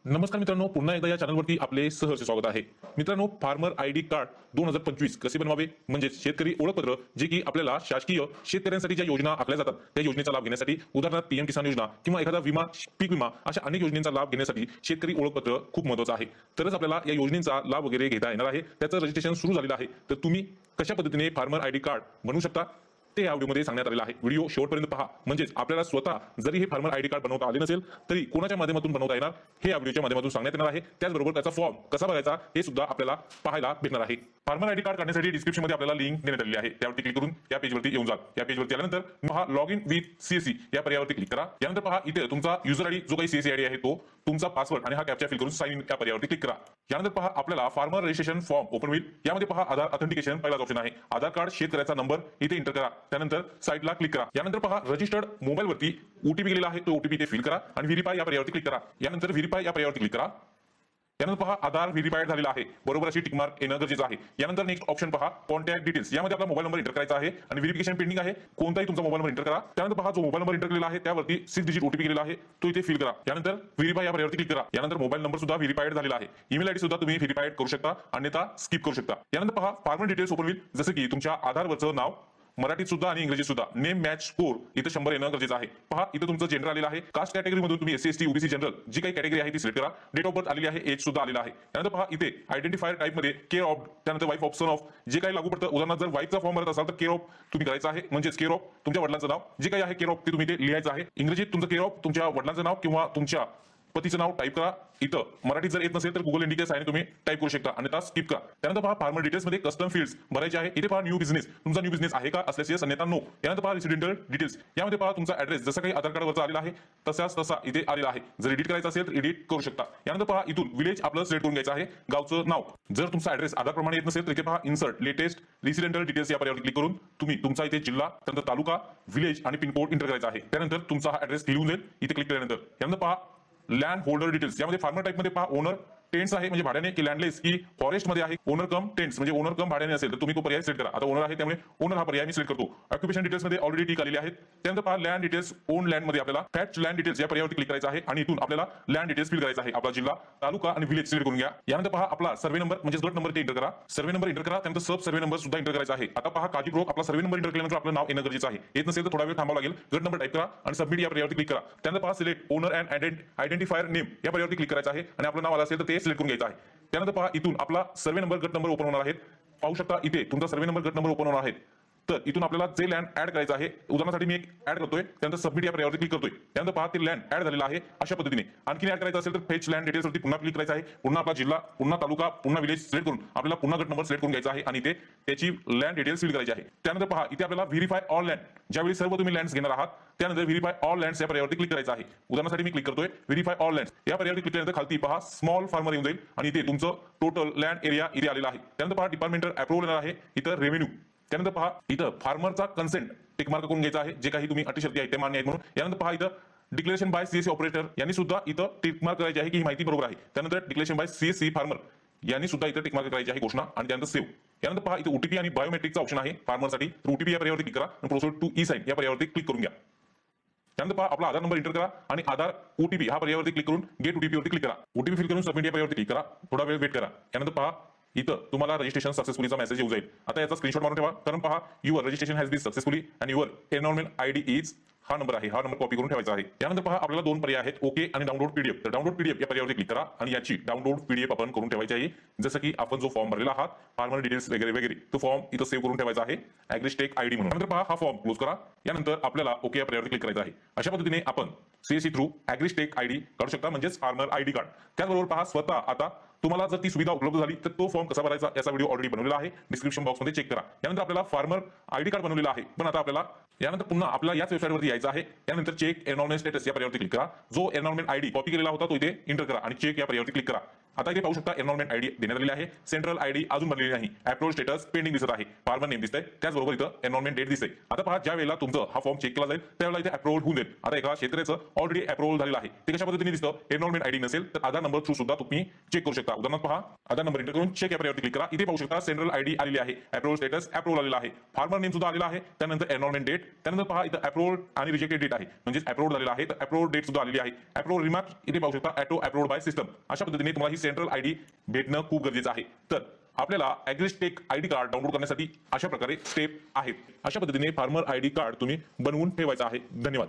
नमस्कार मित्रांनो, पुन्हा एकदा या चॅनलवरती आपले सहर्ष स्वागत आहे। मित्रांनो, फार्मर आयडी कार्ड 2025 कसे बनवावे म्हणजे शेतकरी ओळखपत्र जे की आपल्याला शासकीय शेतकऱ्यांसाठी ज्या योजना आखल्या जातात त्या योजनेचा लाभ घेण्यासाठी, उदाहरणार्थ पीएम किसान योजना किंवा एखादा विमा, पीक विमा अशा अनेक योजनांचा लाभ घेण्यासाठी शेतकरी ओळखपत्र खूप महत्त्वाचं आहे। तरच आपल्याला या योजनेचा लाभ वगैरे घेता येणार आहे। त्याचं रजिस्ट्रेशन सुरू झालेलं आहे। तर तुम्ही कशा पद्धतीने फार्मर आयडी कार्ड बनवू शकता ते या व्हिडिओमध्ये सांगण्यात आलेलं आहे। व्हिडिओ शेवटपर्यंत पहा, म्हणजे आपल्याला स्वतः जरी हे फार्मर आयडी कार्ड बनवता आले नसेल तरी कोणाच्या माध्यमातून बनवता येणार हे या व्हिडिओच्या माध्यमातून सांगण्यात येणार आहे। त्याचबरोबर त्याचा फॉर्म कसा भरायचा हे सुद्धा आपल्याला पाहायला भेटणार आहे। फार्मर आयडी कार्ड काढण्यासाठी डिस्क्रिप्शन मध्ये आपल्याला लिंक देण्यात आलेली आहे, त्यावरती क्लिक करून या पेजवरती येऊन जा। या पेजवरती आल्यानंतर पहा लॉग इन विथ सीएससी या पर्यायावरती क्लिक करा। यानंतर पहा इथे तुमचा युजर आयडी जो काही सीएससी आयडी आहे तो, तुमचा पासवर्ड आणि हा कॅप्चा फिल करून साइन इन या पर्यायावरती क्लिक करा। यानंतर पहा आपल्याला फार्मर रजिस्ट्रेशन फॉर्म ओपन होईल। यामध्ये पहा आधार ऑथेंटिकेशन पहिलाच ऑप्शन आहे। आधार कार्ड शेतकऱ्याचा नंबर इथे एंटर करा, त्यानंतर साइटला क्लिक करा। यानंतर पहा रजिस्टर्ड मोबाईल वरती ओटीपी गेलेला आहे, तो ओटीपी इथे फिल करा आणि व्हेरीफाय या पर्यायावरती क्लिक करा। यानंतर व्हेरीफाय या पर्यायावरती क्लिक करा। यानंतर पहा आधार व्हेरीफाईड झालेला आहे, बरोबर अशी टिक मार्क येणं गरजेचं आहे। यानंतर नेक्स्ट ऑप्शन पहा कॉन्टॅक्ट डिटेल्स, यामध्ये आपला मोबाईल नंबर एंटर करायचा आहे आणि व्हेरिफिकेशन पेंडिंग आहे, कोणताही तुमचा मोबाईल नंबर एंटर करा। त्यानंतर पहा जो मोबाईल नंबर एंटर केलेला आहे त्यावरती 6 डिजिट ओटीपी गेलेला आहे, तो इथे फिल करा। यानंतर व्हेरीफाय या पर्यायावरती क्लिक करा। यानंतर मोबाईल नंबर सुद्धा व्हेरीफाईड झालेला आहे, ईमेल आयडी सुद्धा तुम्ही व्हेरीफाईड करू शकता, अन्यथा स्किप करू शकता। यानंतर पहा फार्मर डिटेल्स ओपन होईल, जसं की तुमच्या आधारवरचं नाव मराठीत सुद्धा आणि इंग्रजीत सुद्धा, नेम मॅच स्कोर इथे 100 येणं गरजेचं आहे। पहा इथे तुमचं जनरल आलेलं आहे, कास्ट कॅटेगरी मधून तुम्ही एससी एसटी ओबीसी जनरल जी काही कॅटेगरी आहे ती सिलेक्ट करा। डेट ऑफ बर्थ आलेली आहे, एज सुद्धा आलेला आहे। त्यानंतर पहा इथे आयडेंटिफायर टाइप मध्ये केअर ऑफ, त्यानंतर वाईफ ऑफ सन ऑफ जे काही लागू पडतं, उदाहरणार्थ जर वाईफचा फॉर्म भरत असाल तर केअर ऑफ तुम्ही करायचं आहे, म्हणजे केअर ऑफ तुमच्या वडिलांचं नाव जे काही आहे केअर ऑफ ते तुम्ही इथे लिहायचं आहे। इंग्रजीत तुमचं केअर ऑफ तुमच्या वडिलांचं नाव किंवा तुमच्या पतीचं नाव टाईप करा। इथं मराठीत जर येत नसेल तर गुगल इंडिकेट्स आहे तुम्ही टाईप करू शकता, अन्यथा स्किप करा। त्यानंतर पहा फार्मर डिटेल्स मध्ये कस्टम फील्ड्स भरायचे आहे। इथे पहा न्यू बिझनेस, तुमचा न्यू बिझनेस आहे का, असल्यास येस, अन्यथा नो। यानंतर पहा रेसिडेंटल डिटेल्स, यामध्ये पहा तुमचा ऍड्रेस जसा काही आधार कार्डवरचा आलेला आहे तसाच तसा इथे आलेला आहे, जर एडिट करायचा असेल तर एडिट करू शकता। यानंतर पहा इथून विलेज आपलं सिलेक्ट करून घ्यायचं आहे, गावचं नाव। जर तुमचा ऍड्रेस आधार प्रमाणे येत नसेल तर इथे पहा इन्सर्ट लेटेस्ट रेसिडेंटल डिटेल्स या पर्यायावर क्लिक करून तुम्ही तुमचा इथे जिल्हा, त्यानंतर तालुका, विलेज आणि पिनकोड एंटर करायचा आहे। त्यानंतर तुमचा हा ऍड्रेस लिहून जाईल, इथे क्लिक केल्यानंतर। यानंतर पहा लँड होल्डर डिटेल्स, यामध्ये फार्मर टाइप मध्ये पहा ओनर टेंट्स आहे म्हणजे भाड्याने, की लँडलेस की फॉरेस्ट मध्ये आहे। ओनर कम टेंट्स म्हणजे ओनर कम भाड्याने असेल तर तुम्ही तो पर्याय सिलेक्ट करा। आता ओनर आहे त्यामुळे ओनर हा पर्याय मी सिलेक्ट करतो। ऑक्युपेशन डिटेल्स मध्ये ऑलरेडी टिक आलेली आहेत। त्यानंतर पहा लँड डिटेल्स, ओन लँड मध्ये आपल्याला फॅक्ट लँड डिटेल्स या पर्यायावरती क्लिक करायचं आहे आणि इथून आपल्याला लँड डिटेल्स फिल करायचा आहे, आपला जिल्हा, तालुका आणि विलेज सिलेक्ट करून घ्या। यानंतर पहा आपला सर्वे नंबर म्हणजे गट नंबर ते एंटर करा, सर्वे नंबर एंटर करा, त्यानंतर सब सर्वे नंबर सुद्धा एंटर करायचा आहे। आता पहा काळजीपूर्वक आपला सर्वे नंबर एंटर केल्यानंतर आपलं नाव येणं गरजेचं आहे, येत नसेल तर थोडा वेळ थांबावं लागेल। गट नंबर टाईप करा आणि सबमिट या पर्यायावरती क्लिक करा। त्यानंतर पहा select owner and identifier name या पर्यायावरती क्लिक करायचं आहे आणि आपलं नाव आलं असेल तर ते सिलेक्ट करून घ्यायचं आहे। त्यानंतर पहा इथून आपला सर्वे नंबर गट नंबर ओपन होणार आहेत, पाहू शकता इथे तुमचा सर्वे नंबर गट नंबर ओपन होणार आहेत। तर इथून आपल्याला जे लँड ऍड करायचं आहे, उदाहरणासाठी मी एक ऍड करतोय, त्यानंतर सबमिट या पर्यायावरती क्लिक करतोय। त्यानंतर पहा ते लँड ऍड झालेला आहे अशा पद्धतीने। आणखी ऍड करायचं असेल तर फेच लँड डिटेल्स वरती पुन्हा क्लिक करायचं आहे, पुन्हा आपला जिल्हा, पुन्हा तालुका, पुन्हा विलेज सिलेक्ट करून आपल्याला पुन्हा गट नंबर सिलेक्ट करून घ्यायचा आहे आणि इथे त्याची लँड डिटेल्स फिल करायची आहे। त्यानंतर पहा इथे आपल्याला व्हेरीफाय ऑल लँड, ज्यावेळी सर्व तुम्ही लँड्स घेणार आहात त्यानंतर व्हेरीफाय ऑल लँड्स या पर्यायावरती क्लिक करायचं आहे। उदाहरणासाठी मी क्लिक करतोय व्हेरीफाय ऑल लँड्स या पर्यायावरती क्लिक केल्यानंतर खालती पहा स्मॉल फार्मर येऊन जाईल आणि इथे तुमचं टोटल लँड एरिया इथे आलेला आहे। त्यानंतर पहा डिपार्टमेंटल अप्रूव्हल आहे, इथं रेव्हेन्यू। त्यानंतर पहा इथं फार्मरचा कन्सेंट टिक मार्क करून घ्यायचा आहे, जे काही तुम्ही अटी शर्ती आहेत ते मान्य आहेत म्हणून। यानंतर पहा इथं डिक्लेरेशन बाय सीएससी ऑपरेटर यांनी सुद्धा इथं टिक मार्क करायची आहे की ही माहिती बरोबर आहे। त्यानंतर डिक्लेरेशन बाय सीएससी फार्मर यांनी सुद्धा इथं टिक मार्क करायची आहे घोषणा आणि त्यानंतर सेव्ह। यानंतर पहा इथं ओटीपी आणि बायोमेट्रिकचा ऑप्शन आहे फार्मरसाठी, तर ओटीपी या पर्यायावरती क्लिक करा आणि प्रोसीड टू ई साइन या पर्यायावरती क्लिक करून घ्या। त्यानंतर पहा आपला आधार नंबर एंटर करा आणि आधार ओटीपी हा पर्यायावरती क्लिक करून गेट ओटीपी वरती क्लिक करा। ओटीपी फिल करून सबमिट या पर्यायावरती क्लिक करा, थोडा वेळ वेट करा। यानंतर पहा इथं तुम्हाला रजिस्ट्रेशन सक्सेसफुलीचा मेसेज येऊ जाईल। आता याचा स्क्रीनशॉट मारून ठेवा, कारण पहा your registration has been successfully and your enrollment ID is, हा नंबर आहे, हा नंबर कॉपी करून ठेवायचा आहे। यानंतर पहा आपल्याला दोन पर्याय आहेत, ओके आणि डाउनलोड पीडीएफ। तर डाउनलोड पीडीएफ या पर्यायावरती क्लिक करा आणि याची डाउनलोड पीडीएफ आपण करून ठेवायची आहे। जसं की आपण जो फॉर्म भरलेला आहात फार्मर डिटेल्स वगैरे वगैरे तो फॉर्म इथं सेव्ह करून ठेवायचा आहे ॲग्रीस्टेक आयडी म्हणून। त्यानंतर पहा हा फॉर्म क्लोज करा। यानंतर आपल्याला ओके या पर्यायावरती क्लिक करायचं आहे। अशा पद्धतीने आपण सीएससी थ्रू ॲग्रीस्टेक आयडी काढू शकता, म्हणजेच फार्मर आयडी कार्ड। त्याचबरोबर पहा स्वतः आता तुम्हाला जर ती सुविधा उपलब्ध झाली तर तो फॉर्म कसा भरायचा याचा व्हिडिओ ऑलरेडी बनवलेला आहे, डिस्क्रिप्शन बॉक्समध्ये चेक करा। यानंतर आपल्याला फार्मर आयडी कार्ड बनवलेला आहे, पण आता आपल्याला यानंतर पुन्हा आपल्या याच वेबसाईटवरती यायचं आहे। त्यानंतर चेक एनरोलमेंट स्टेटस या पर्यायावरती क्लिक करा, जो एनरोलमेंट आयडी कॉपी केलेला होता तो इथे एंटर करा आणि चेक या पर्यायावरती क्लिक करा। आता इथे पाहू शकता एनरोलमेंट आयडी देण्यात आलेली आहे. सेंट्रल आयडी अजून बनलेली नाही. अप्रोल स्टेटस पेंडिंग दिसत आहे. फार्मर नेम दिसतंय, त्याचबरोबर इथं एनरोलमेंट डेट दिसते. आता पहा, ज्या वेळेला तुमचं हा फॉर्म चेक केला जाईल त्यावेळेला इथे अप्रूव्ड होऊन जाईल. आता एका शेतकऱ्याचं ऑलरेडी अप्रूव्हल झालेलं आहे. ते कशा पद्धतीने दिसतं? एनरोलमेंट आयडी नसेल तर आधार नंबर थ्रू सुद्धा तुम्ही चेक करू शकता. उदाहरणार्थ पहा, आधार नंबर एंटर करून चेक या पर्यायावरती क्लिक करा. इथे पाहू शकता सेंट्रल आयडी आलेली आहे, अप्रूव्हल स्टेटस अप्रूव्हल आलेला आहे, फार्मर नेम सुद्धा आलेला आहे, त्यानंतर एनरोलमेंट डेट, त्यानंतर पहा इथं अप्रूव्ड आणि रिजेक्टेड डेट आहे, म्हणजे अप्रूव्ड झालेला आहे तर अप्रूव्ड डेट सुद्धा आलेली आहे. अप्रूव्ड रिमार्क इथे पाहू शकता, ऑटो अप्रूव्ड बाय सिस्टम. अशा पद्धतीने तुम्हाला ही सेंट्रल आयडी भेटणं खूप गरजेचं आहे. तर आपल्याला ॲग्रिस्टेक आयडी कार्ड डाउनलोड करण्यासाठी अशा प्रकारे स्टेप आहेत. अशा पद्धतीने फार्मर आयडी कार्ड तुम्ही बनवून ठेवायचं आहे. धन्यवाद.